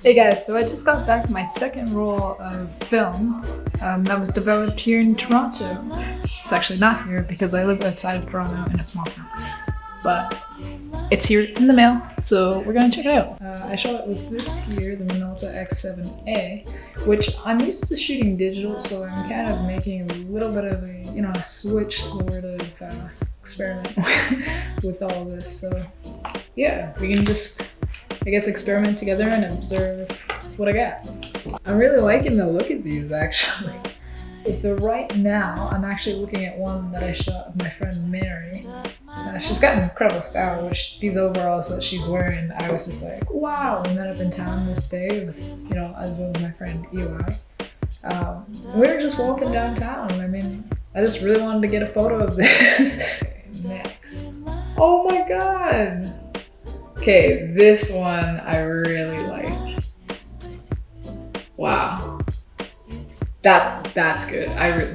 Hey guys, so I just got back my second roll of film that was developed here in Toronto. It's actually not here because I live outside of Toronto in a small town, but it's here in the mail, so we're gonna check it out. I shot it with this here, the Minolta X-7A, which I'm used to shooting digital, so I'm kind of making a little bit of a, a switch sort of experiment with all this. So yeah, we can just, I guess, experiment together and observe what I got. I'm really liking the look of these actually. So right now, I'm actually looking at one that I shot with my friend Mary. She's got an incredible style, which these overalls that she's wearing, I was just like, wow. We met up in town this day with, I was with my friend Eli. We were just walking downtown. I mean, I just really wanted to get a photo of this. Next. Oh my God. Okay, this one I really like. Wow. That's good.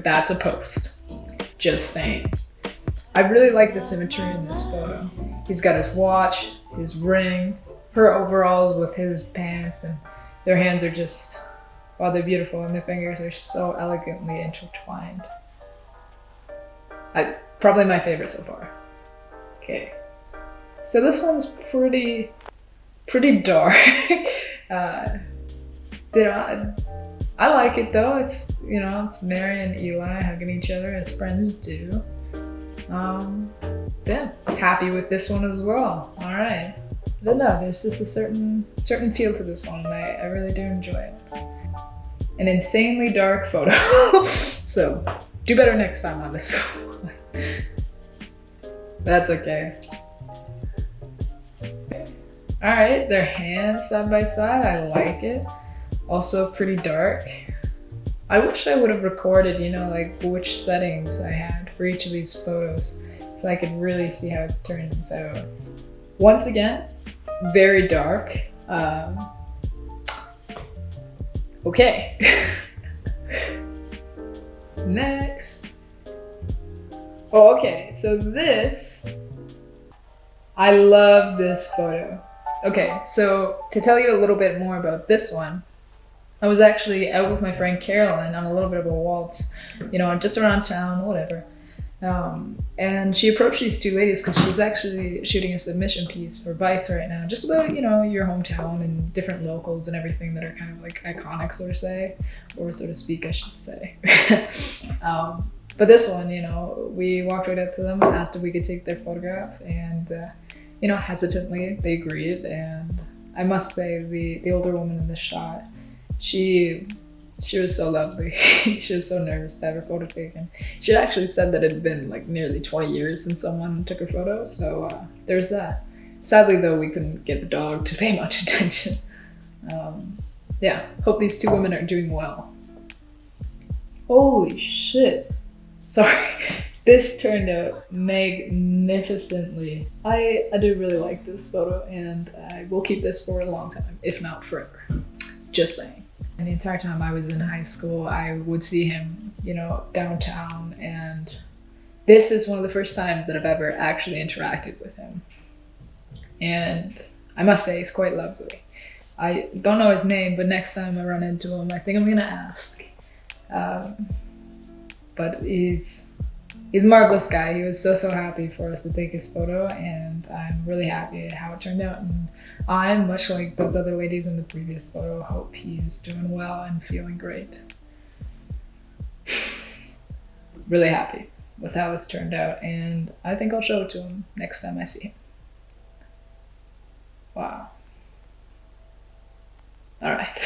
That's a post. Just saying. I really like the symmetry in this photo. He's got his watch, his ring, her overalls with his pants, and their hands are just, wow, they're beautiful, and their fingers are so elegantly intertwined. Probably my favorite so far. Okay. So this one's pretty dark. I like it though. It's, it's Mary and Eli hugging each other as friends do. Yeah, happy with this one as well. All right. I don't know, there's just a certain feel to this one, and I really do enjoy it. An insanely dark photo. So do better next time on this one. That's okay. All right, their hands side by side. I like it. Also pretty dark. I wish I would have recorded, like which settings I had for each of these photos, so I could really see how it turns out. Once again, very dark. Okay. Next. Oh, okay, so this, I love this photo. Okay, so to tell you a little bit more about this one, I was actually out with my friend Caroline on a little bit of a waltz, just around town, whatever. And she approached these two ladies because she's actually shooting a submission piece for Vice right now, just about, your hometown and different locals and everything that are kind of like iconic, so to say, or so to speak, I should say. But this one, we walked right up to them, asked if we could take their photograph, and hesitantly they agreed. And I must say, the older woman in the shot, she was so lovely. She was so nervous to have her photo taken. She had actually said that it had been like nearly 20 years since someone took her photo, so there's that. Sadly though, we couldn't get the dog to pay much attention. Yeah, hope these two women are doing well. Holy shit. Sorry. This turned out magnificently. I do really like this photo, and I will keep this for a long time, if not forever. Just saying. And the entire time I was in high school, I would see him, downtown, and this is one of the first times that I've ever actually interacted with him. And I must say, he's quite lovely. I don't know his name, but next time I run into him, I think I'm gonna ask. But he's a marvelous guy. He was so happy for us to take his photo, and I'm really happy at how it turned out. And I'm, much like those other ladies in the previous photo, hope he's doing well and feeling great. Really happy with how this turned out, and I think I'll show it to him next time I see him. Wow. All right,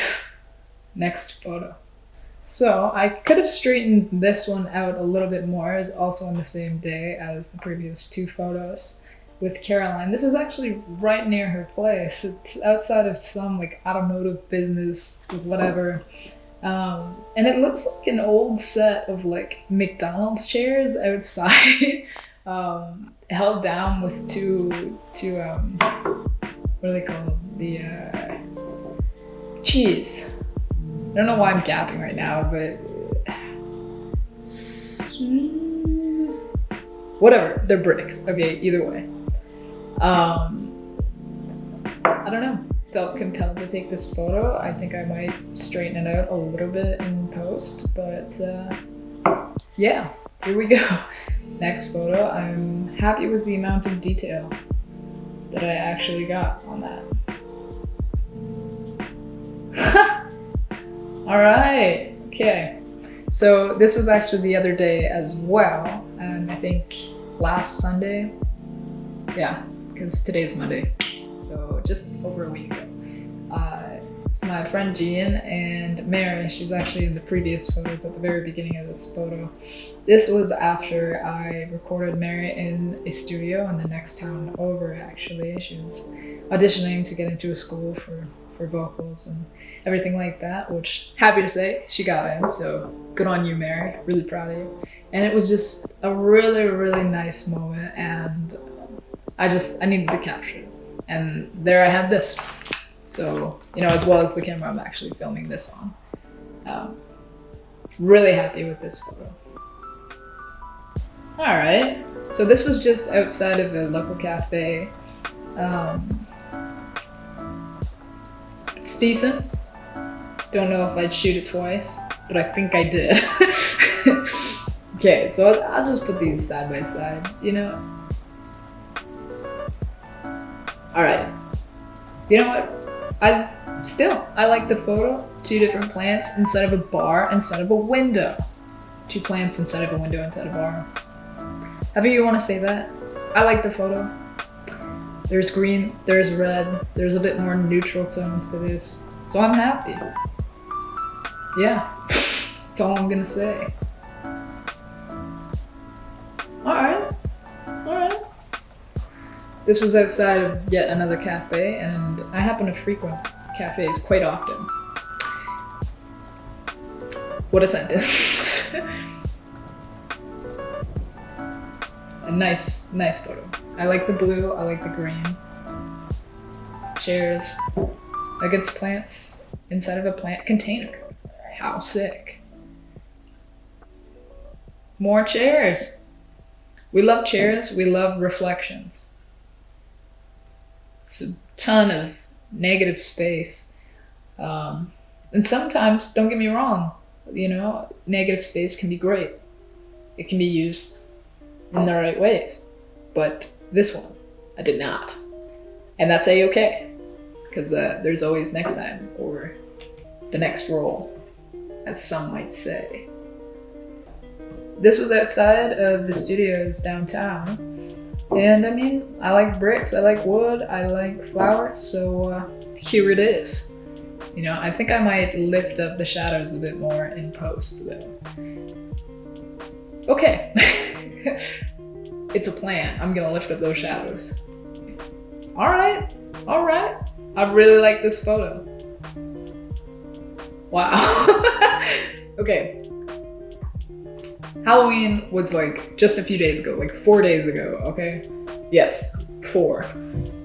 next photo. So I could have straightened this one out a little bit more. It's also on the same day as the previous two photos with Caroline. This is actually right near her place. It's outside of some like automotive business, whatever. And it looks like an old set of like McDonald's chairs outside, held down with two what are they called? The cheese. I don't know why I'm gapping right now, but whatever, they're bricks. Okay, either way. I don't know. felt compelled to take this photo. I think I might straighten it out a little bit in post, but yeah, here we go. Next photo. I'm happy with the amount of detail that I actually got on that. All right, okay. So this was actually the other day as well. I think last Sunday. Yeah, because today's Monday. So just over a week ago. It's my friend Jean and Mary. She was actually in the previous photos at the very beginning of this photo. This was after I recorded Mary in a studio in the next town over, actually. She was auditioning to get into a school for vocals and everything like that, which, happy to say, she got in, so good on you, Mary. Really proud of you. And it was just a really, really nice moment, and I needed to capture it. And there I had this. So, as well as the camera I'm actually filming this on. Really happy with this photo. All right, so this was just outside of a local cafe. It's decent. Don't know if I'd shoot it twice, but I think I did. Okay, so I'll just put these side by side, All right, you know what? I like the photo. 2 different plants inside of a bar, instead of a window. 2 plants inside of a window, inside a bar. However you want to say that. I like the photo. There's green, there's red, there's a bit more neutral tones to this. So I'm happy. Yeah, that's all I'm gonna say. Alright. This was outside of yet another cafe, and I happen to frequent cafes quite often. What a sentence. A nice photo. I like the blue, I like the green. Chairs against plants inside of a plant container. How sick. More chairs. We love chairs, we love reflections. It's a ton of negative space. And sometimes, don't get me wrong, negative space can be great. It can be used in the right ways. But this one, I did not. And that's a-okay. Because there's always next time, or the next roll, as some might say. This was outside of the studios downtown. And I like bricks, I like wood, I like flowers, so here it is. I think I might lift up the shadows a bit more in post, though. Okay. It's a plan. I'm gonna lift up those shadows. All right. I really like this photo. Wow. Okay. Halloween was just a few days ago, 4 days ago, okay? Yes, 4.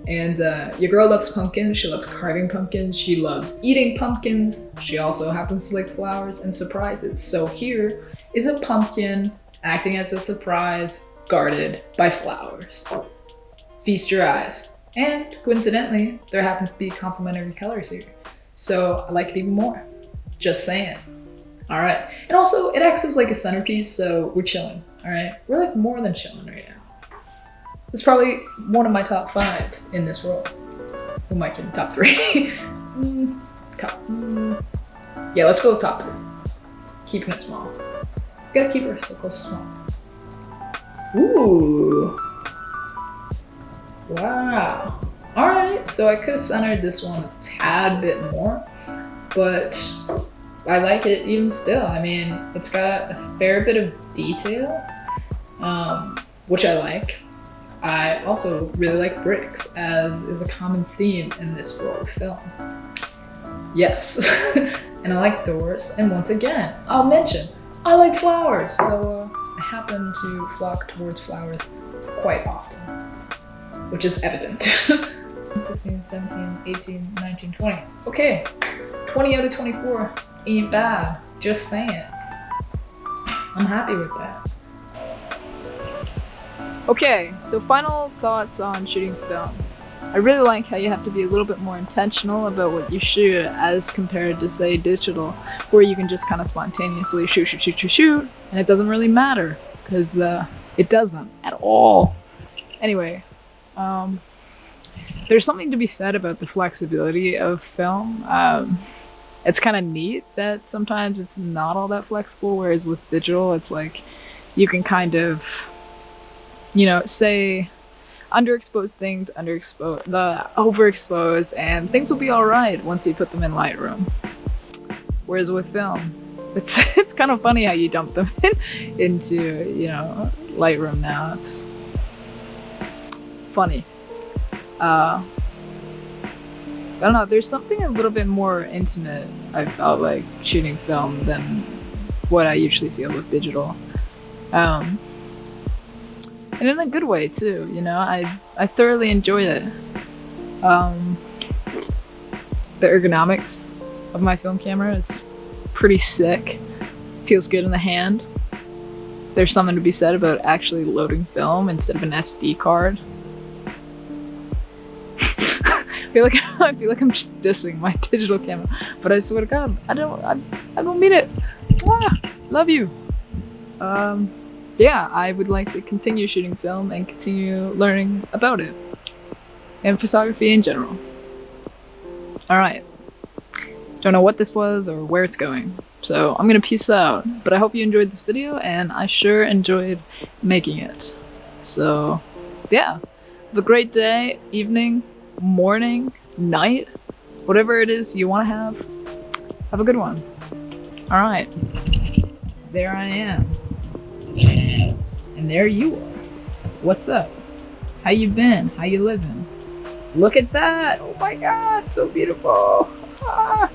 And your girl loves pumpkins, she loves carving pumpkins, she loves eating pumpkins, she also happens to like flowers and surprises. So here is a pumpkin acting as a surprise, guarded by flowers. Feast your eyes. And coincidentally, there happens to be complementary colors here. So I like it even more. Just saying. All right. And also it acts as a centerpiece, so we're chilling. All right. We're more than chilling right now. It's probably one of my top 5 in this role. Who am I kidding? Top 3. Yeah, let's go with top 3. Keeping it small. We gotta keep our circles small. Ooh. Wow. All right. So I could have centered this one a tad bit more, but I like it even still. It's got a fair bit of detail, which I like. I also really like bricks, as is a common theme in this role of film. Yes. And I like doors, and once again, I'll mention, I like flowers, so I happen to flock towards flowers quite often, which is evident. 16, 17, 18, 19, 20. Okay, 20 out of 24 ain't bad, just saying. I'm happy with that. Okay, so final thoughts on shooting film. I really like how you have to be a little bit more intentional about what you shoot as compared to, say, digital, where you can just kind of spontaneously shoot, and it doesn't really matter, because it doesn't at all. Anyway, there's something to be said about the flexibility of film. It's kind of neat that sometimes it's not all that flexible, whereas with digital, it's like you can kind of, say underexpose things, overexpose, and things will be all right once you put them in Lightroom. Whereas with film, it's kind of funny how you dump them into Lightroom now. It's funny. I don't know. There's something a little bit more intimate I felt like shooting film than what I usually feel with digital. And in a good way too, I thoroughly enjoy it. The ergonomics of my film camera is pretty sick. Feels good in the hand. There's something to be said about actually loading film instead of an SD card. I feel like I'm just dissing my digital camera, but I swear to God, I don't mean it. Love you. Yeah, I would like to continue shooting film and continue learning about it and photography in general. Alright. Don't know what this was or where it's going, so I'm gonna peace out. But I hope you enjoyed this video, and I sure enjoyed making it. So, yeah. Have a great day, evening, morning, night, whatever it is you want to have. Have a good one. Alright. There I am. And there you are. What's up? How you been? How you living? Look at that! Oh my God, so beautiful! Ah.